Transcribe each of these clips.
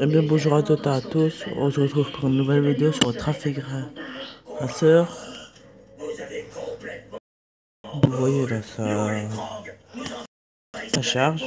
Eh bien bonjour à toutes et à tous, on se retrouve pour une nouvelle vidéo sur le trafic racer. Vous voyez là, ça charge.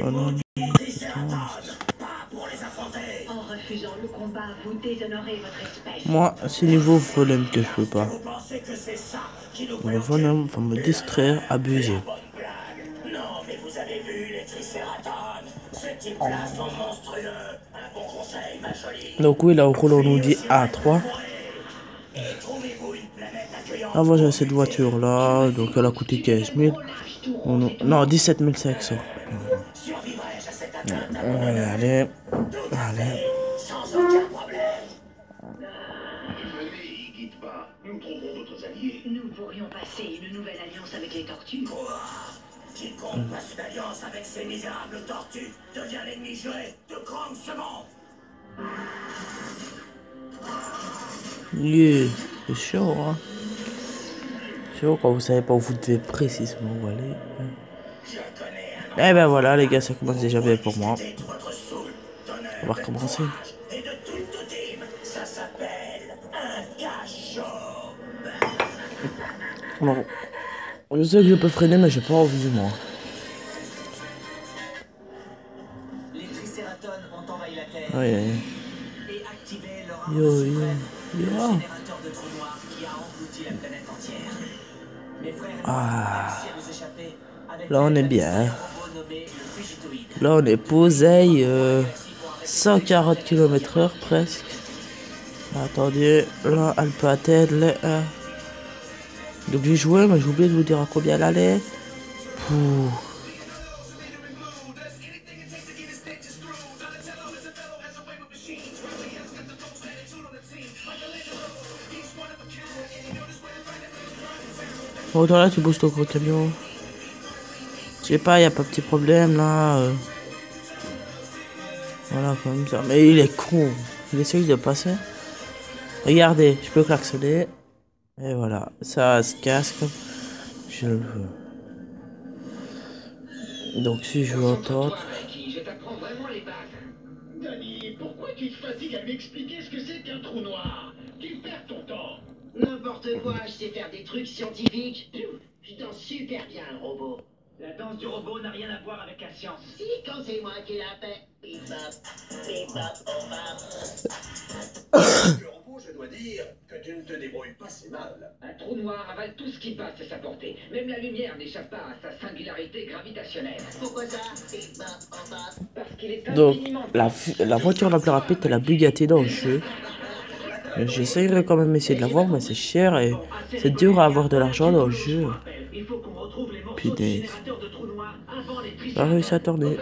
Oh non, moi, c'est niveau volume que je peux pas. Le volume va me distraire, abuser. Non, mais vous avez vu les tricératops? Ces types-là sont monstrueux. Un bon conseil, ma jolie. Donc oui, là au rouleau on nous dit A3. Avant j'ai cette voiture là, donc elle a coûté 15 000. Non, 17 500. On va y aller. Allez. Sans aucun problème. Venez, guide pas. Nous trouverons d'autres alliés. Nous pourrions passer une nouvelle alliance avec les tortues. Quoi? Quiconque passe une alliance avec ces misérables tortues devient l'ennemi juré de Krang Second. Yeah, c'est chaud, hein. C'est chaud quand vous savez pas où vous devez précisément où aller. Eh ben voilà, les gars, ça commence déjà bien pour moi. On va recommencer. Alors, je sais que je peux freiner, mais j'ai pas envie, moi. Les tricératops ont envahi la Terre et activé leur Yo. générateur de trous noirs qui a englouti la planète entière. Mes frères et moi avons réussi à nous échapper avec Là, on est l'aide d'un bien. robot nommé le Fugitoïde. Là, on est posé 140 km/h presque. Attendez, là, elle peut atteindre les 1. Donc j'ai joué, mais j'ai oublié de vous dire à combien elle allait. Pouh. Bon, là, tu bouges ton gros camion. Je sais pas, y a pas de petit problème là. Voilà, comme ça. Mais il est con. Il essaye de passer. Regardez, je peux klaxonner. Et voilà, ça se casse comme je le veux. Donc si je veux entendre. Je t'apprends vraiment les bases. Danny, pourquoi tu te fatigues à lui expliquer ce que c'est qu'un trou noir? Tu perds ton temps. N'importe quoi, je sais faire des trucs scientifiques. Je danse super bien, le robot. La danse du robot n'a rien à voir avec la science. Si, quand c'est moi qui la fais. Bip bap, bip bap, oh bap. Le robot, je dois dire que tu ne te débrouilles pas si mal. Un trou noir avale tout ce qui passe à sa portée. Même la lumière n'échappe pas à sa singularité gravitationnelle. Pourquoi ça? Bip bap, oh bap. Parce qu'il est Donc infiniment... la voiture la plus rapide c'est la Bugatti dans le jeu. J'essayerai quand même essayer de l'avoir, mais c'est cher et c'est dur à avoir de l'argent dans le jeu. Punaise. Pas réussi à tourner.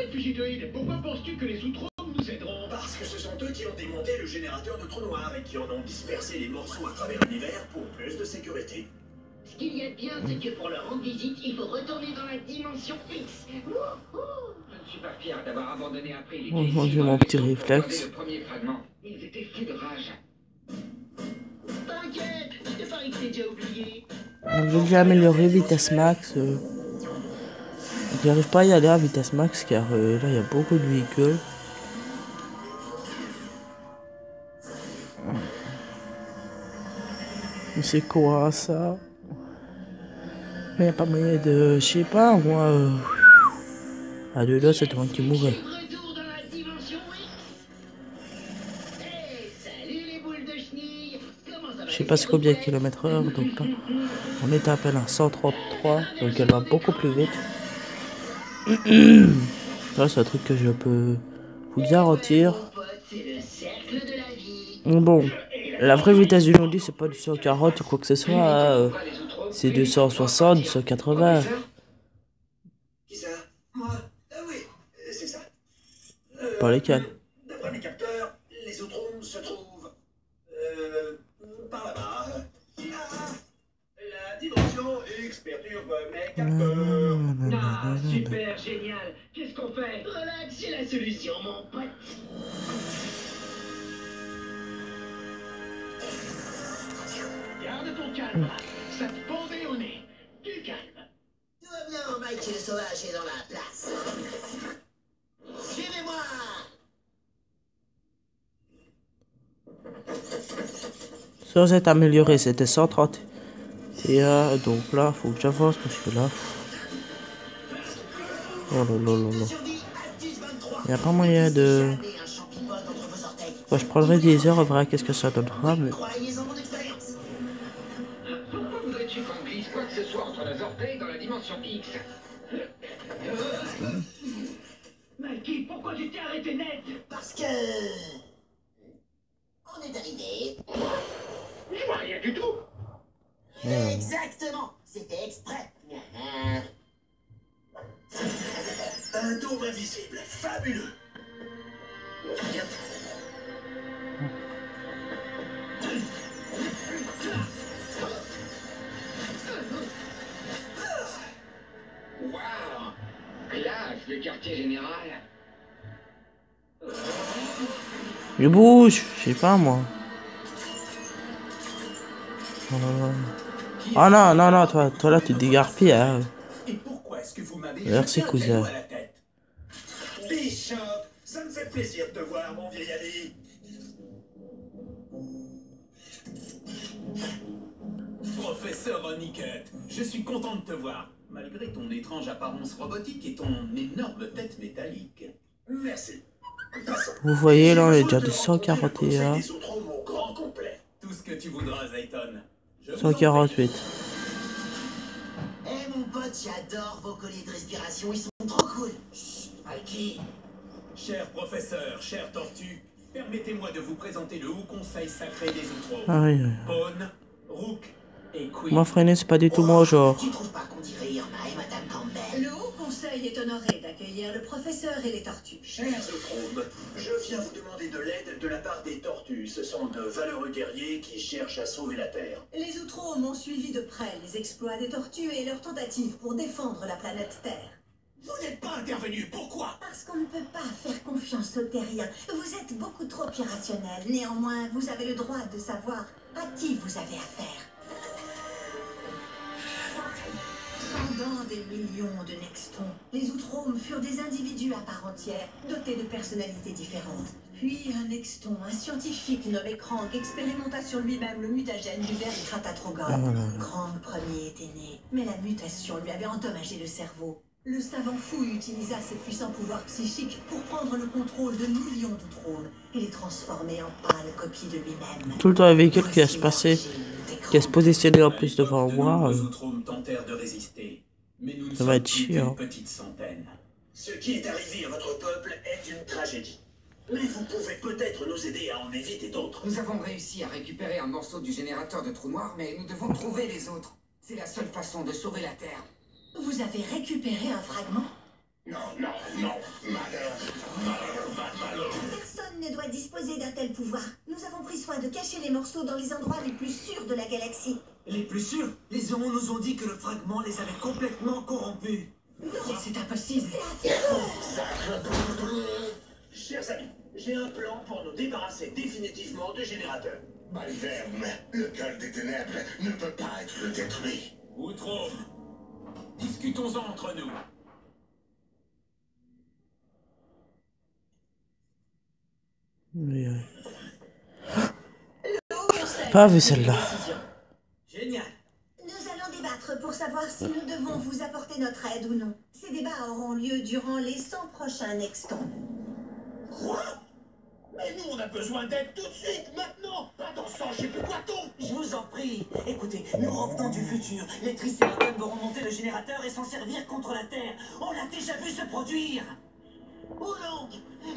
Pourquoi penses-tu que les Outromes nous aideront? Parce que ce sont eux qui ont démonté le générateur de trous noirs et qui en ont dispersé les morceaux à travers l'univers pour plus de sécurité. Ce qu'il y a de bien, c'est que pour leur rendre visite, il faut retourner dans la dimension X. Je ne suis pas fier d'avoir abandonné après les J'ai mon petit réflexe. le premier fragment. Ils étaient fous de rage. T'inquiète, je te parie que t'es déjà oublié. Donc j'ai déjà amélioré vitesse max. J'arrive pas à y aller à vitesse max car là il y a beaucoup de véhicules. Mais c'est quoi ça? Mais y a pas moyen de... Je sais pas moi... À deux là c'est moi qui mourrais. Je sais pas c'est combien de kilomètres heure, donc là on est à peine à 133, donc elle va beaucoup plus vite. Ça c'est un truc que je peux vous garantir. Bon, la vraie vitesse du Audi c'est pas du 140 ou quoi que ce soit, c'est 260, 280. Qui ça? Moi? Oui, c'est ça. Pas lesquels. D'après mes capteurs, les Outromes se trouvent... par là-bas. La dimension X perturbe mes capteurs. Ah, super, génial. Qu'est-ce qu'on fait? Relax, j'ai la solution, mon pote. Garde ton calme. Ça te pendait au nez. Du calme. Tout va bien, Mike et le sauvage est dans la place. Sans être amélioré, c'était 130. Et donc là, faut que j'avance parce que là. Oh là là là là. Il n'y a pas moyen de. Moi, je prendrai des heures, on verra qu'est-ce que ça donnera. Mais... Pourquoi voudrais-tu qu'on glisse quoi que ce soit entre nos orteils dans la dimension X? Mikey, pourquoi tu t'es arrêté net? Parce que... On est arrivé. Je vois rien du tout. Exactement. C'était exprès. Un dôme invisible, fabuleux. Waouh! Classe, le quartier général. Je bouge, je sais pas moi. Oh là là. Ah non, non, non, toi là tu te dégarpilles, hein. Et pourquoi est-ce que vous m'avez Merci, jeté un cousin. caillou à la tête? Bishop, ça me fait plaisir de te voir, mon vieil ami. Professeur Honeycutt, je suis content de te voir, malgré ton étrange apparence robotique et ton énorme tête métallique. Merci. Passons. Vous voyez là, on est déjà de Le 141. conseil des Outre-Hommes au grand complet. Tout ce que tu voudras, Zayton. Je vous en prie. 148. Eh mon pote, j'adore vos colliers de respiration, ils sont trop cool. Chut, Mikey. Cher professeur, cher tortue, permettez-moi de vous présenter le Haut Conseil Sacré des Outre-Hommes. Ah oui. Pawn, Rook et Queen. Moi, Freinet, c'est pas du tout mon genre. Tu trouves pas qu'on dirait Irma et Madame Campbell? Le Haut Conseil est honoré d'accueillir le professeur et les tortues. Chers Outre-Hommes, je viens vous demander de l'aide de la part des tortues. Ce sont de valeureux guerriers qui cherchent à sauver la Terre. Les Outre-Hommes ont suivi de près les exploits des tortues et leurs tentatives pour défendre la planète Terre. Vous n'êtes pas intervenu, pourquoi? Parce qu'on ne peut pas faire confiance aux terriens. Vous êtes beaucoup trop irrationnel. Néanmoins, vous avez le droit de savoir à qui vous avez affaire. Pendant des millions de Nextons, les Outre-Hommes furent des individus à part entière, dotés de personnalités différentes. Puis un Nexton, un scientifique nommé Krang, expérimenta sur lui-même le mutagène du ver Kratatrogol. Krang premier était né, mais la mutation lui avait endommagé le cerveau. Le savant fou utilisa ses puissants pouvoirs psychiques pour prendre le contrôle de millions d'Outre-Hommes et les transformer en pâles copies de lui-même. Tout le temps un véhicule qui va se passer, qui va se positionner en plus devant moi. Les Outre-Hommes tentèrent de résister, mais nous ne Ça va sommes être plus chiant. qu'une petite centaine. Ce qui est arrivé à votre peuple est une tragédie. Mais vous pouvez peut-être nous aider à en éviter d'autres. Nous avons réussi à récupérer un morceau du générateur de trou noir, mais nous devons trouver les autres. C'est la seule façon de sauver la Terre. Vous avez récupéré un fragment? Non, malheur. Personne ne doit disposer d'un tel pouvoir. Nous avons pris soin de cacher les morceaux dans les endroits les plus sûrs de la galaxie. Les plus sûrs, les Zéons nous ont dit que le fragment les avait complètement corrompus. Non, c'est impossible. Chers amis, j'ai un plan pour nous débarrasser définitivement du générateur. Malverme, le cœur des ténèbres ne peut pas être détruit. Outre-Hommes, discutons-en entre nous. Mais, Le Haut Conseil pas vu celle-là. Génial. Nous allons débattre pour savoir si nous devons vous apporter notre aide ou non. Ces débats auront lieu durant les 100 prochains Nextons. Quoi? Mais nous, on a besoin d'aide tout de suite, maintenant. Pas dans sang, je sais plus quoi ton. Je vous en prie, écoutez, nous revenons du futur. Les Tricératops vont remonter le générateur et s'en servir contre la Terre. On l'a déjà vu se produire. Oulong,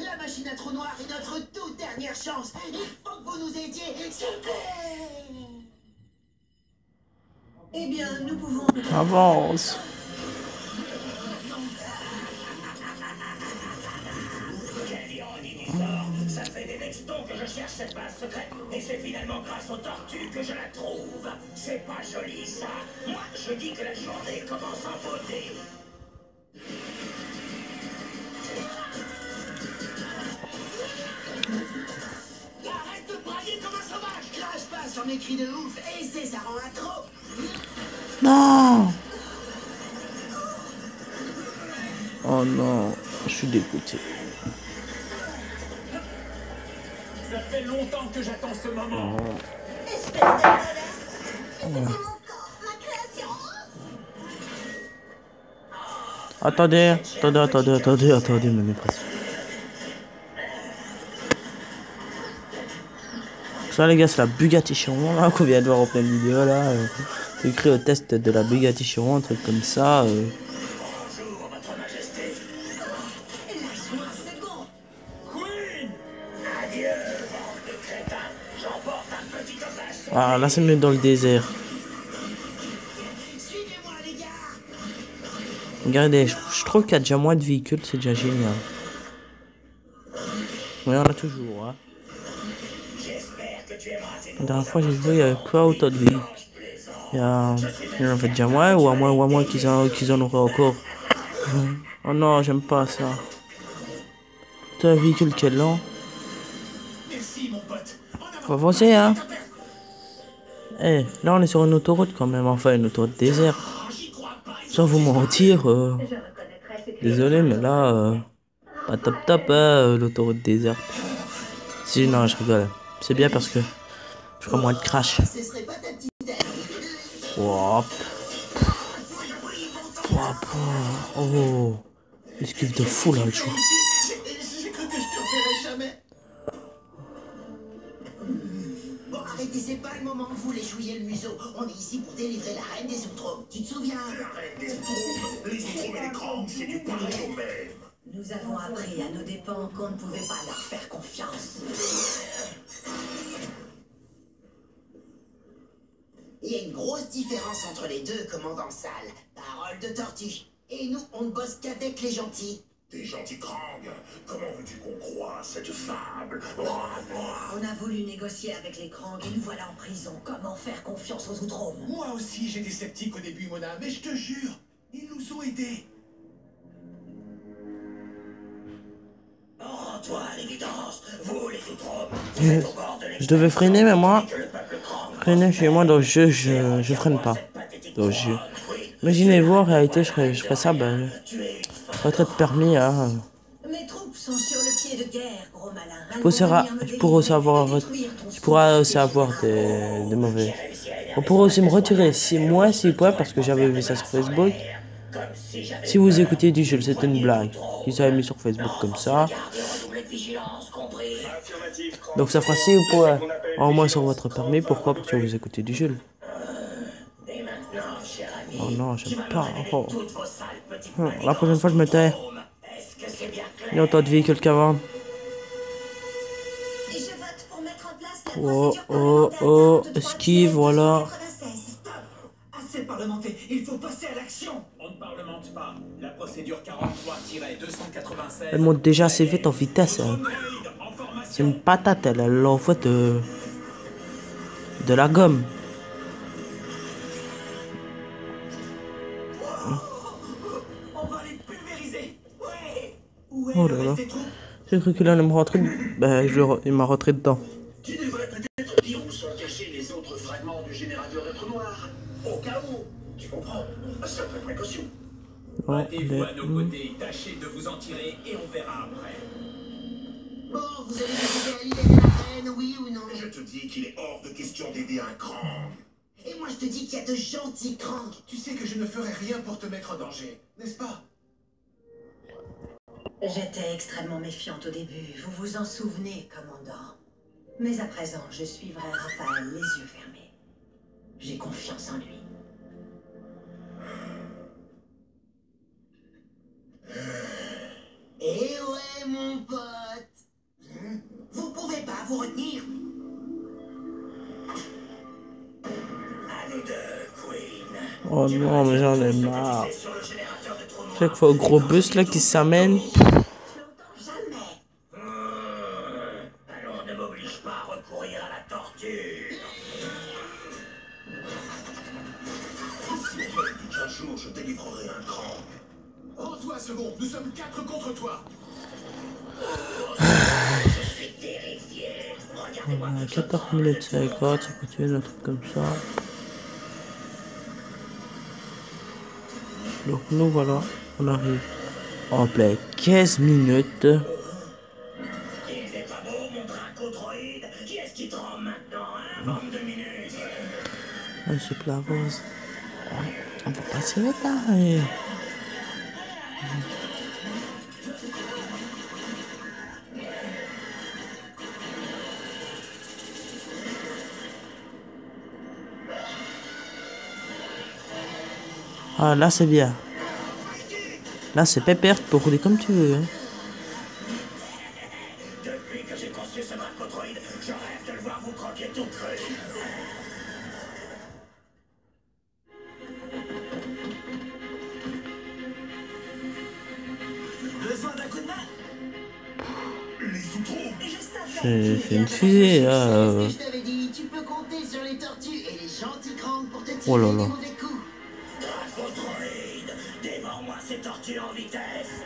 la machine à trou noir est notre toute dernière chance. Il faut que vous nous aidiez, s'il vous plaît. Eh bien, nous pouvons... Avance. Ça fait des Nextons que je cherche cette base secrète. Et c'est finalement grâce aux tortues que je la trouve. C'est pas joli, ça. Moi, je dis que la journée commence en beauté. Arrête de brailler comme un sauvage. Crache pas sur mes cris de ouf. Et c'est ça rend accro. Non. Oh non, je suis dégoûté. Ça fait longtemps que j'attends ce moment. Espèce Attendez, mon presque. Ça les gars, c'est la Bugatti Chiron là qu'on vient de voir en pleine vidéo là. J'ai écrit au test de la Bugatti Chiron, un truc comme ça. Bonjour, votre majesté. Lâche-moi un second. Queen! Adieu, bande de crétins. J'emporte un petit otage. Ah là c'est mieux dans le désert. Suivez-moi, les gars. Regardez, je trouve qu'il y a déjà moins de véhicules, c'est déjà génial. Oui, on a toujours, hein. J'espère que tu aimeras tes La dernière fois j'ai joué, il y avait pas autant de véhicules. Il y en avait déjà moins, ou à moins qu'ils en auraient encore. Oh non, j'aime pas ça. C'est un véhicule qui est lent. Merci, mon pote. Faut avancer, hein. Eh, là on est sur une autoroute quand même, enfin une autoroute déserte. Sans vous mentir, Je reconnaîtrai ces désolé, mais là, pas top, hein, l'autoroute déserte. Si, non, je rigole. C'est bien parce que je ferai moins de crash. Ce serait pas ta petite Wop. Oh, esquive de fou là, le chou. J'ai cru que je te reverrais jamais. Bon, arrêtez, c'est pas le moment que vous les jouiez le museau. On est ici pour délivrer la reine des outre. Tu te souviens? La reine des Outre-Omes, les Outre-Omes et les Krangs, c'est du pareil au même. Nous avons appris à nos dépens qu'on ne pouvait pas leur faire confiance. Il y a une grosse différence entre les deux, commandant Sale. Parole de tortue. Et nous, on ne bosse qu'avec les gentils. Des gentils Krang, comment veux-tu qu'on croie cette fable? On a voulu négocier avec les Krang et nous voilà en prison. Comment faire confiance aux Outre-Omes? Moi aussi, j'étais sceptique au début, Mona, mais je te jure, ils nous ont aidés. Rends-toi à l'évidence, vous les Outre-Omes, vous êtes au bord de Je devais freiner, mais moi, que le peuple Krang freiner chez moi dans le jeu, je freine pas. Dans le jeu. Imaginez-vous, en réalité, je ferais ça, ben, retraite permis, hein. Mes troupes sont sur le pied de guerre, gros malin. Tu pourras aussi avoir des mauvais. On pourrait aussi me retirer 6 points parce que j'avais vu ça sur Facebook. Si vous écoutez du jeu, c'était une blague. Ils avaient mis sur Facebook comme ça. Donc ça fera 6 points en moins sur votre permis. Pourquoi? Parce que vous écoutez du jeu. Oh non, j'aime pas. Oh. La prochaine fois, je me tais. Il y a autant de véhicules qu'avant. Et je vote pour mettre en place la Oh, procédure oh, parlementaire oh, 43 esquive, voilà. 96. Assez parlementé, il faut passer à l'action. On ne parlemente pas. La procédure 43-287. Elle monte déjà assez vite en vitesse. Hein. C'est une patate, elle envoie de la gomme. On va les pulvériser. Ouais. Où est Oh le là là. reste des troupes? J'ai cru qu'il allait me rentrer. Ben, il m'a rentré dedans. Tu devrais peut-être dire où sont cachés les autres fragments du générateur de trou noir. Au cas où, tu comprends? Sacrée précaution. Oh, Battez-vous à nos côtés, tâchez de vous en tirer et on verra après. Bon, vous allez décider à l'île de la reine, oui ou non? Je te dis qu'il est hors de question d'aider un Krang. Et moi, je te dis qu'il y a de gentils Krang. Tu sais que je ne ferai rien pour te mettre en danger, n'est-ce pas? J'étais extrêmement méfiante au début, vous vous en souvenez, commandant. Mais à présent, je suivrai Raphaël les yeux fermés. J'ai confiance en lui. Eh ouais, mon pote. Vous pouvez pas vous retenir. À nous deux, Queen. Oh non, mais j'en ai marre. C'est sur le générateur de trou noir. Chaque fois, gros bus là qui s'amène. Jamais. Alors ne m'oblige pas à recourir à la torture. Si on me dit qu'un jour je délivrerai un Krang. Rends-toi, second, nous sommes 4 contre toi. Je suis terrifié. Regardez-moi. 14 minutes 50, ça continue un truc comme ça. Donc nous voilà, on arrive en plein 15 minutes. Il n'est pas beau, mon dracotroïde. Qui est-ce qui tremble maintenant, hein, bande de minus? ce plat rose. On va passer le temps. Et... Ah, là, c'est bien. Là, c'est pépère pour rouler comme tu veux. Hein. Depuis que j'ai conçu ce narcotroïde, je rêve de le voir vous croquer tout cru. Besoin d'un coup de main? Les outros. C'est une fusée. Je t'avais dit, tu peux compter sur les tortues et les gentils cranks pour te tirer Oh là des là. mauvais coups. Narcotroïde, dévore-moi ces tortues en vitesse.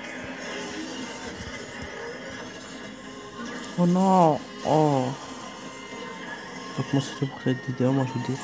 Oh non. Oh. Donc moi c'était pour cette vidéo. Moi je vous dis